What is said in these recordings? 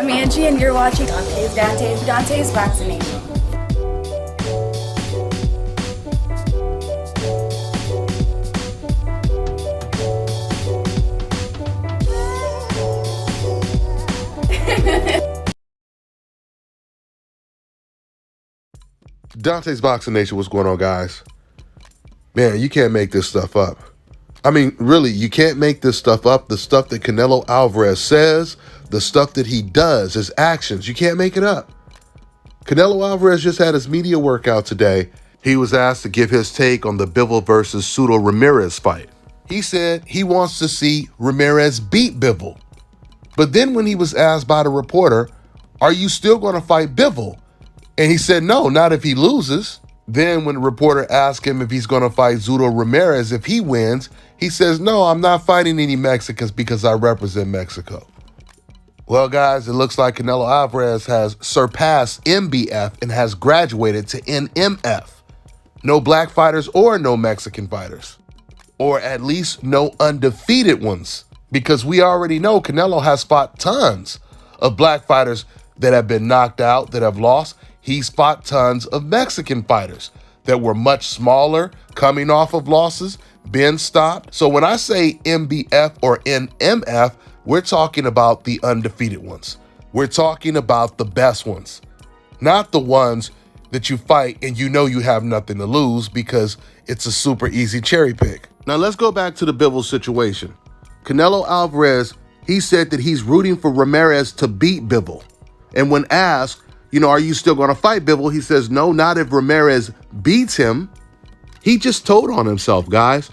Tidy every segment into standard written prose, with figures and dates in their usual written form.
I'm Angie, and you're watching Dante's Vaccination. Dante's Boxing Nation, what's going on, guys? Man, you can't make this stuff up. I mean, really, you can't make this stuff up. The stuff that Canelo Alvarez says, the stuff that he does, his actions, you can't make it up. Canelo Alvarez just had his media workout today. He was asked to give his take on the Bivol versus Ramirez fight. He said he wants to see Ramirez beat Bivol. But then when he was asked by the reporter, are you still going to fight Bivol? And he said, no, not if he loses. Then when the reporter asked him if he's going to fight Ramirez if he wins, he says, no, I'm not fighting any Mexicans because I represent Mexico. Well, guys, it looks like Canelo Alvarez has surpassed MBF and has graduated to NMF. No black fighters or no Mexican fighters. Or at least no undefeated ones. Because we already know Canelo has fought tons of black fighters that have been knocked out, that have lost. He's fought tons of Mexican fighters that were much smaller, coming off of losses, been stopped. So when I say MBF or NMF, we're talking about the undefeated ones. We're talking about the best ones, not the ones that you fight and you know you have nothing to lose because it's a super easy cherry pick. Now let's go back to the Bivol situation. Canelo Alvarez, he said that he's rooting for Ramirez to beat Bivol. And when asked, are you still going to fight Bivol? He says, no, not if Ramirez beats him. He just told on himself, guys.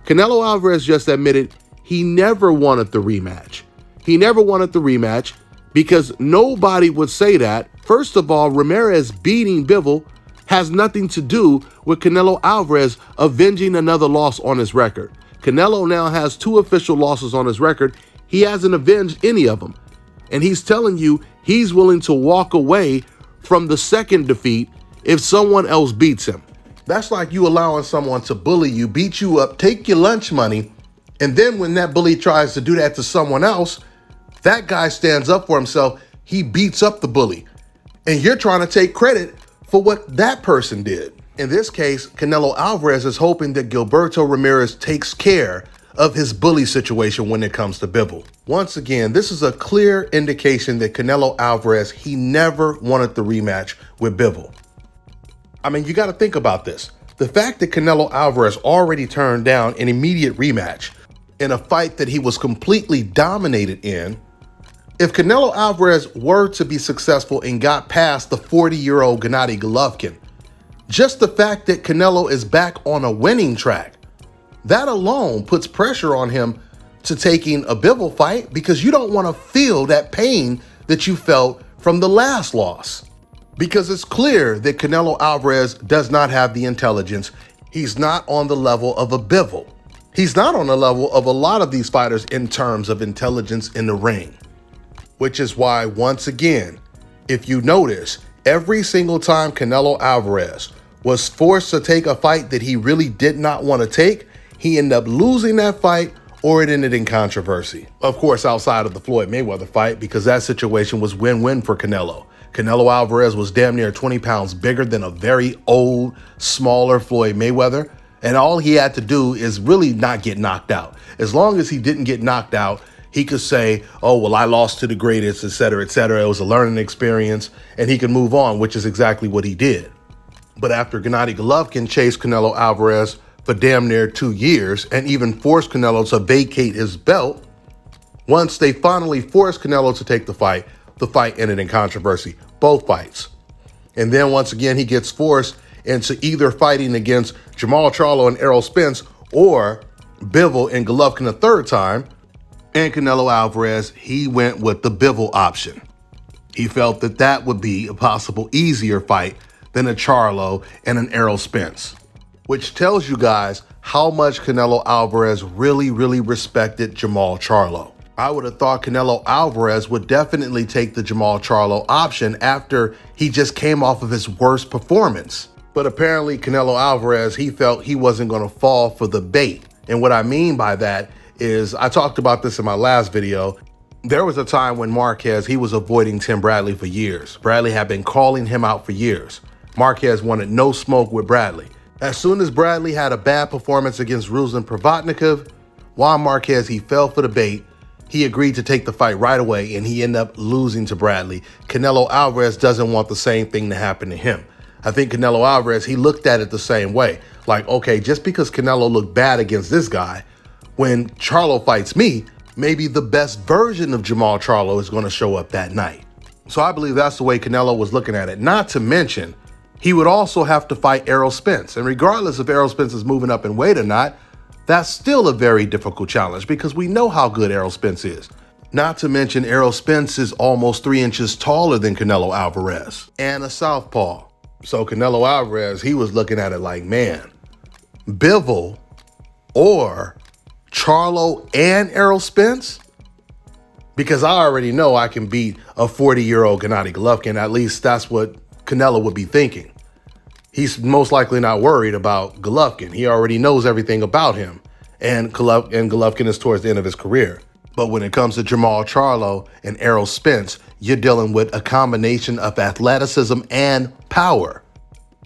Canelo Alvarez just admitted he never wanted the rematch. He never wanted the rematch because nobody would say that. First of all, Ramirez beating Bivol has nothing to do with Canelo Alvarez avenging another loss on his record. Canelo now has 2 official losses on his record. He hasn't avenged any of them. And he's telling you he's willing to walk away from the second defeat if someone else beats him. That's like you allowing someone to bully you, beat you up, take your lunch money, and then when that bully tries to do that to someone else, that guy stands up for himself, he beats up the bully. And you're trying to take credit for what that person did. In this case, Canelo Alvarez is hoping that Gilberto Ramirez takes care of his bully situation when it comes to Bivol. Once again, this is a clear indication that Canelo Alvarez, he never wanted the rematch with Bivol. I mean, you got to think about this. The fact that Canelo Alvarez already turned down an immediate rematch in a fight that he was completely dominated in, if Canelo Alvarez were to be successful and got past the 40-year-old Gennady Golovkin, just the fact that Canelo is back on a winning track, that alone puts pressure on him to taking a Bivol fight because you don't want to feel that pain that you felt from the last loss. Because it's clear that Canelo Alvarez does not have the intelligence. He's not on the level of a Bivol. He's not on the level of a lot of these fighters in terms of intelligence in the ring. Which is why, once again, if you notice, every single time Canelo Alvarez was forced to take a fight that he really did not want to take, he ended up losing that fight or it ended in controversy. Of course, outside of the Floyd Mayweather fight, because that situation was win-win for Canelo. Canelo Alvarez was damn near 20 pounds bigger than a very old, smaller Floyd Mayweather. And all he had to do is really not get knocked out. As long as he didn't get knocked out, he could say, oh, well, I lost to the greatest, et cetera, et cetera. It was a learning experience, and he could move on, which is exactly what he did. But after Gennady Golovkin chased Canelo Alvarez for damn near 2 years and even forced Canelo to vacate his belt, once they finally forced Canelo to take the fight ended in controversy, both fights. And then once again, he gets forced into either fighting against Jamal Charlo and Errol Spence or Bivol and Golovkin a third time. And Canelo Alvarez, he went with the Bivol option. He felt that that would be a possible easier fight than a Charlo and an Errol Spence, which tells you guys how much Canelo Alvarez really, really respected Jamal Charlo. I would have thought Canelo Alvarez would definitely take the Jamal Charlo option after he just came off of his worst performance. But apparently Canelo Alvarez, he felt he wasn't going to fall for the bait. And what I mean by that is, I talked about this in my last video, There was a time when Marquez, he was avoiding Tim Bradley for years. Bradley had been calling him out for years. Marquez wanted no smoke with Bradley. As soon as Bradley had a bad performance against Ruslan Provodnikov, Juan Marquez, he fell for the bait. He agreed to take the fight right away, and he ended up losing to Bradley. Canelo Alvarez doesn't want the same thing to happen to him. I think Canelo Alvarez, he looked at it the same way. Like, okay, just because Canelo looked bad against this guy, when Charlo fights me, maybe the best version of Jamal Charlo is going to show up that night. So I believe that's the way Canelo was looking at it. Not to mention, he would also have to fight Errol Spence. And regardless if Errol Spence is moving up in weight or not, that's still a very difficult challenge because we know how good Errol Spence is. Not to mention Errol Spence is almost 3 inches taller than Canelo Alvarez and a southpaw. So Canelo Alvarez, he was looking at it like, man, Bivol or Charlo and Errol Spence? Because I already know I can beat a 40-year-old Gennady Golovkin. At least that's what Canelo would be thinking. He's most likely not worried about Golovkin. He already knows everything about him. And Golovkin is towards the end of his career. But when it comes to Jamal Charlo and Errol Spence, you're dealing with a combination of athleticism and power.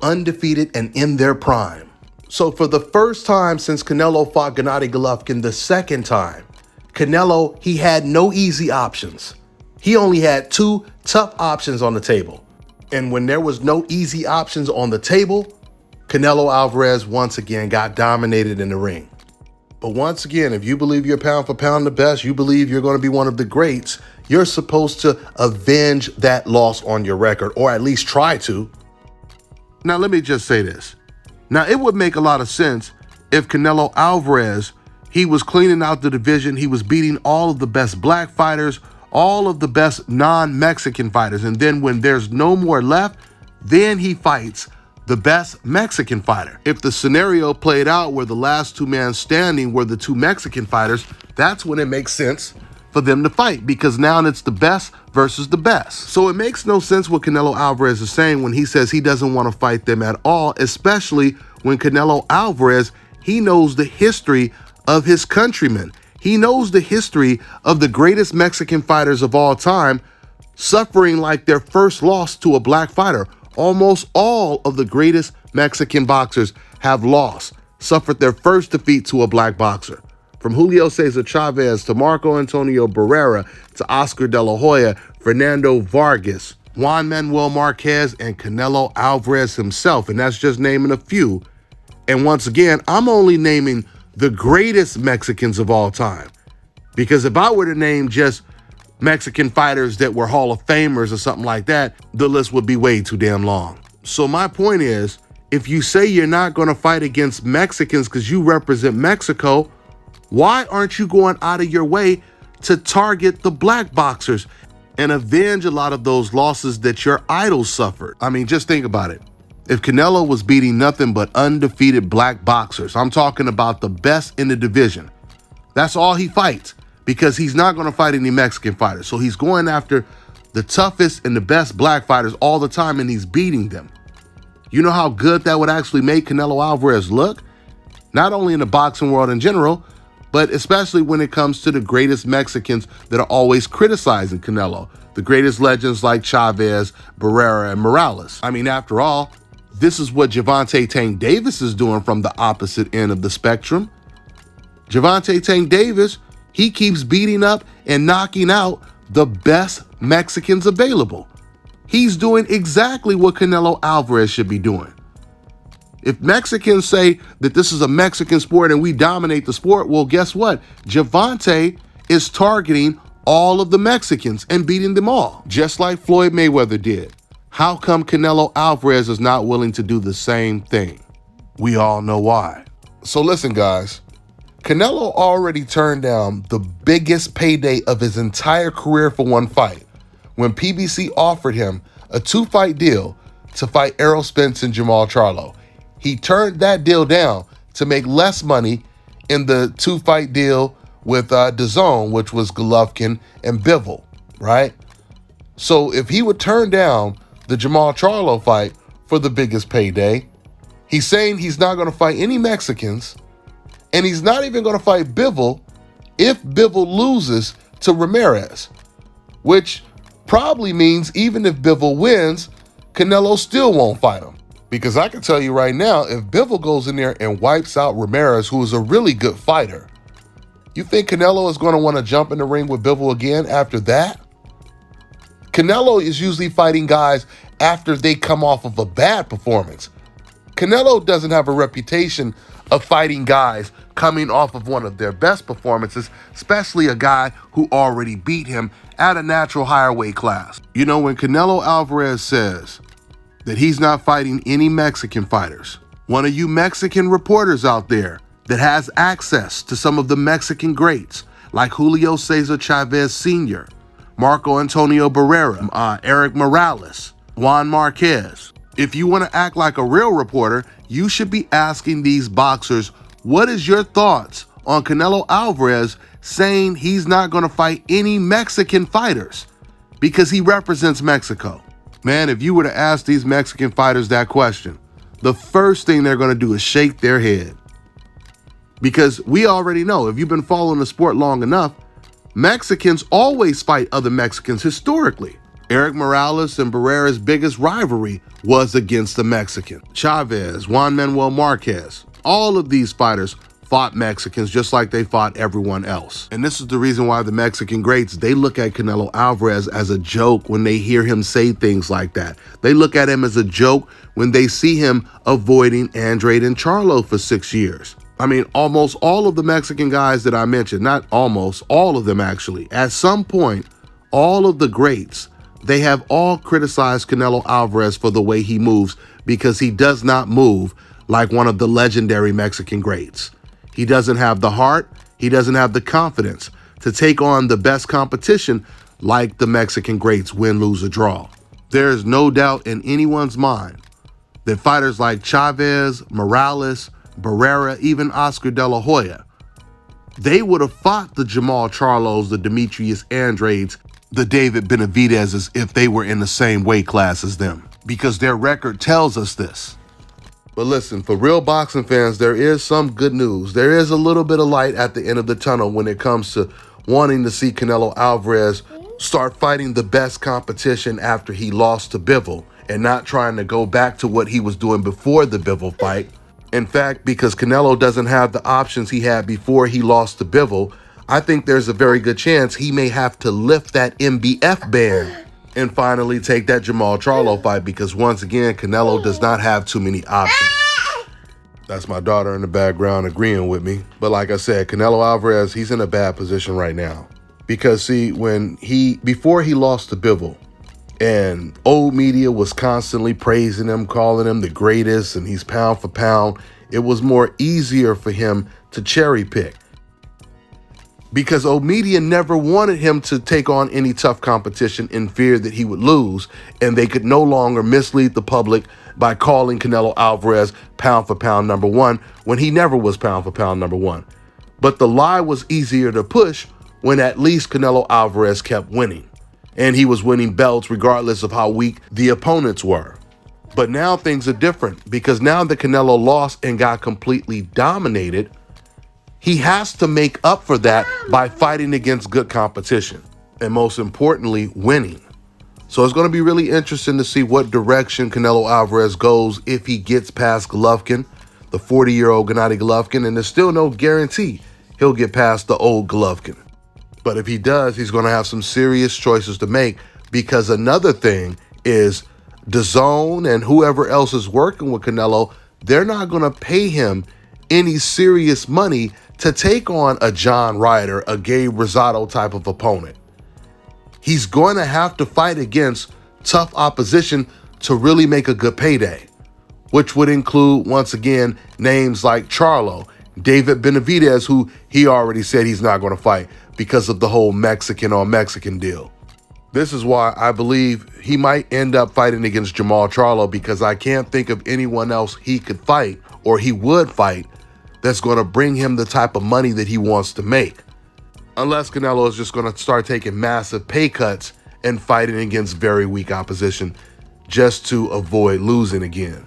Undefeated and in their prime. So for the first time since Canelo fought Gennady Golovkin the second time, Canelo, he had no easy options. He only had 2 tough options on the table. And when there was no easy options on the table, Canelo Alvarez once again got dominated in the ring. But once again, if you believe you're pound for pound the best, you believe you're going to be one of the greats, you're supposed to avenge that loss on your record, or at least try to. Now, let me just say this. Now, it would make a lot of sense if Canelo Alvarez, he was cleaning out the division, he was beating all of the best black fighters, all of the best non-Mexican fighters, and then when there's no more left, then he fights the best Mexican fighter. If the scenario played out where the last 2 men standing were the 2 Mexican fighters, that's when it makes sense for them to fight, because now it's the best versus the best. So it makes no sense what Canelo Alvarez is saying when he says he doesn't want to fight them at all, especially when Canelo Alvarez, he knows the history of his countrymen. He knows the history of the greatest Mexican fighters of all time suffering like their first loss to a black fighter. Almost all of the greatest Mexican boxers have lost, suffered their first defeat to a black boxer. From Julio Cesar Chavez to Marco Antonio Barrera to Oscar De La Hoya, Fernando Vargas, Juan Manuel Marquez, and Canelo Alvarez himself. And that's just naming a few. And once again, I'm only naming the greatest Mexicans of all time. Because if I were to name just Mexican fighters that were Hall of Famers or something like that, the list would be way too damn long. So my point is, if you say you're not going to fight against Mexicans because you represent Mexico, why aren't you going out of your way to target the black boxers and avenge a lot of those losses that your idols suffered? I mean, just think about it. If Canelo was beating nothing but undefeated black boxers, I'm talking about the best in the division, that's all he fights, because he's not going to fight any Mexican fighters. So he's going after the toughest and the best black fighters all the time, and he's beating them. You know how good that would actually make Canelo Alvarez look? Not only in the boxing world in general, but especially when it comes to the greatest Mexicans that are always criticizing Canelo. The greatest legends like Chavez, Barrera, and Morales. I mean, after all, this is what Gervonta Tank Davis is doing from the opposite end of the spectrum. Gervonta Tank Davis, he keeps beating up and knocking out the best Mexicans available. He's doing exactly what Canelo Alvarez should be doing. If Mexicans say that this is a Mexican sport and we dominate the sport, well, guess what? Gervonta is targeting all of the Mexicans and beating them all, just like Floyd Mayweather did. How come Canelo Alvarez is not willing to do the same thing? We all know why. So listen, guys, Canelo already turned down the biggest payday of his entire career for one fight when PBC offered him a 2-fight deal to fight Errol Spence and Jamal Charlo. He turned that deal down to make less money in the 2-fight deal with DAZN, which was Golovkin and Bivol, right? So if he would turn down the Jamal Charlo fight for the biggest payday, he's saying he's not going to fight any Mexicans, and he's not even going to fight Bivol if Bivol loses to Ramirez, which probably means even if Bivol wins, Canelo still won't fight him. Because I can tell you right now, if Bivol goes in there and wipes out Ramirez, who is a really good fighter, you think Canelo is going to want to jump in the ring with Bivol again after that? Canelo is usually fighting guys after they come off of a bad performance. Canelo doesn't have a reputation of fighting guys coming off of one of their best performances, especially a guy who already beat him at a natural higher weight class. You know, when Canelo Alvarez says that he's not fighting any Mexican fighters, one of you Mexican reporters out there that has access to some of the Mexican greats like Julio Cesar Chavez Sr., Marco Antonio Barrera, Eric Morales, Juan Marquez. If you want to act like a real reporter, you should be asking these boxers, what is your thoughts on Canelo Alvarez saying he's not going to fight any Mexican fighters because he represents Mexico? Man, if you were to ask these Mexican fighters that question, the first thing they're going to do is shake their head. Because we already know, if you've been following the sport long enough, Mexicans always fight other Mexicans historically. Eric Morales and Barrera's biggest rivalry was against the Mexican. Chavez, Juan Manuel Marquez, all of these fighters fought Mexicans just like they fought everyone else. And this is the reason why the Mexican greats, they look at Canelo Alvarez as a joke when they hear him say things like that. They look at him as a joke when they see him avoiding Andrade and Charlo for 6 years. I mean, almost all of the Mexican guys that I mentioned, not almost, all of them actually, at some point, all of the greats, they have all criticized Canelo Alvarez for the way he moves because he does not move like one of the legendary Mexican greats. He doesn't have the heart, he doesn't have the confidence to take on the best competition like the Mexican greats win, lose, or draw. There is no doubt in anyone's mind that fighters like Chavez, Morales, Barrera, even Oscar De La Hoya, they would have fought the Jamal Charlos, the Demetrius Andrades, the David Benavidez's if they were in the same weight class as them, because their record tells us this. But listen, for real boxing fans, there is some good news. There is a little bit of light at the end of the tunnel when it comes to wanting to see Canelo Alvarez start fighting the best competition after he lost to Bivol and not trying to go back to what he was doing before the Bivol fight. In fact, because Canelo doesn't have the options he had before he lost to Bivol, I think there's a very good chance he may have to lift that MBF ban and finally take that Jamal Charlo fight, because once again, Canelo does not have too many options. That's my daughter in the background agreeing with me. But like I said, Canelo Alvarez, he's in a bad position right now. Because see, before he lost to Bivol, and old media was constantly praising him, calling him the greatest, and he's pound for pound, it was more easier for him to cherry pick. Because old media never wanted him to take on any tough competition in fear that he would lose, and they could no longer mislead the public by calling Canelo Alvarez pound for pound number one when he never was pound for pound number one. But the lie was easier to push when at least Canelo Alvarez kept winning. And he was winning belts regardless of how weak the opponents were. But now things are different, because now that Canelo lost and got completely dominated, he has to make up for that by fighting against good competition. And most importantly, winning. So it's going to be really interesting to see what direction Canelo Alvarez goes if he gets past Golovkin, the 40-year-old Gennady Golovkin, and there's still no guarantee he'll get past the old Golovkin. But if he does, he's going to have some serious choices to make, because another thing is DAZN and whoever else is working with Canelo, they're not going to pay him any serious money to take on a John Ryder, a Gabe Rosado type of opponent. He's going to have to fight against tough opposition to really make a good payday, which would include, once again, names like Charlo, David Benavidez, who he already said he's not going to fight because of the whole Mexican on Mexican deal. This is why I believe he might end up fighting against Jamal Charlo, because I can't think of anyone else he could fight or he would fight that's going to bring him the type of money that he wants to make. Unless Canelo is just going to start taking massive pay cuts and fighting against very weak opposition just to avoid losing again.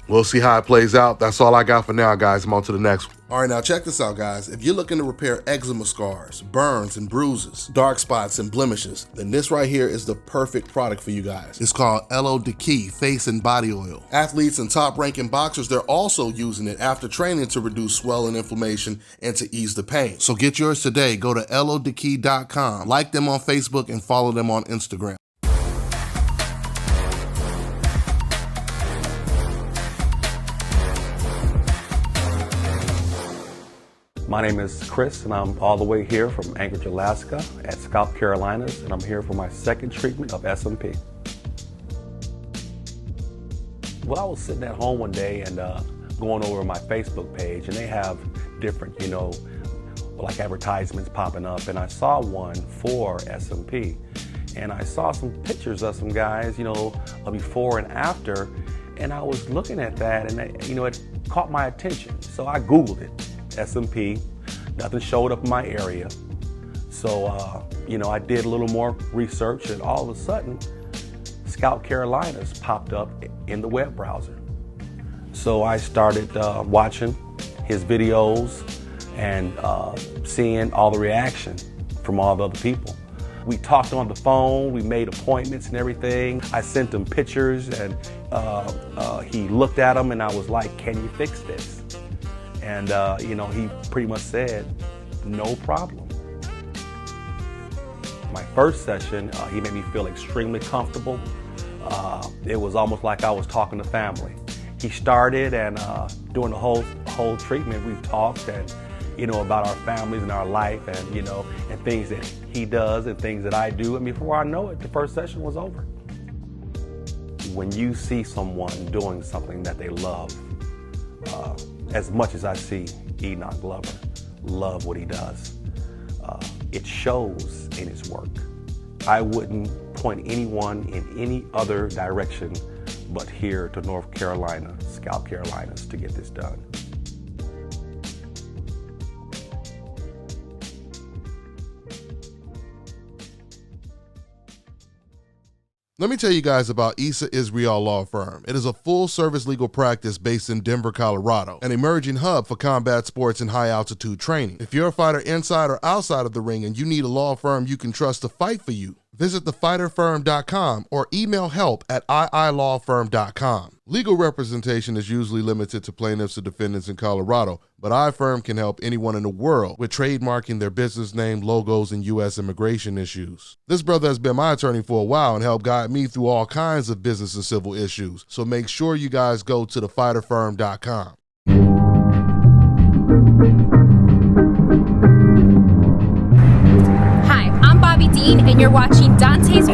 We'll see how it plays out. That's all I got for now, guys. I'm on to the next one. All right, now check this out, guys. If you're looking to repair eczema scars, burns and bruises, dark spots and blemishes, then this right here is the perfect product for you guys. It's called Elo Deki Face and Body Oil. Athletes and top-ranking boxers, they're also using it after training to reduce swelling, inflammation, and to ease the pain. So get yours today. Go to elodeki.com, like them on Facebook, and follow them on Instagram. My name is Chris, and I'm all the way here from Anchorage, Alaska at Scalp Carolinas, and I'm here for my second treatment of SMP. Well, I was sitting at home one day and going over my Facebook page, and they have different, like advertisements popping up, and I saw one for SMP, and I saw some pictures of some guys, before and after, and I was looking at that, and it caught my attention, so I Googled it. SMP, nothing showed up in my area. So, I did a little more research, and all of a sudden, Scalp Carolinas popped up in the web browser. So I started watching his videos and seeing all the reaction from all the other people. We talked on the phone, we made appointments and everything. I sent him pictures, and he looked at them, and I was like, "Can you fix this?" And, he pretty much said, "No problem." My first session, he made me feel extremely comfortable. It was almost like I was talking to family. He started, and during the whole treatment, we talked and, about our families and our life, and, and things that he does and things that I do. And before I know it, the first session was over. When you see someone doing something that they love, as much as I see Enoch Glover love what he does, it shows in his work. I wouldn't point anyone in any other direction but here to North Carolina, Scalp Carolinas, to get this done. Let me tell you guys about Issa Israel Law Firm. It is a full-service legal practice based in Denver, Colorado, an emerging hub for combat sports and high-altitude training. If you're a fighter inside or outside of the ring and you need a law firm you can trust to fight for you, visit thefighterfirm.com or email help@iilawfirm.com. Legal representation is usually limited to plaintiffs or defendants in Colorado, but iFirm can help anyone in the world with trademarking their business name, logos, and U.S. immigration issues. This brother has been my attorney for a while and helped guide me through all kinds of business and civil issues, so make sure you guys go to thefighterfirm.com. Hi, I'm Bobby Dean, and you're watching Dante's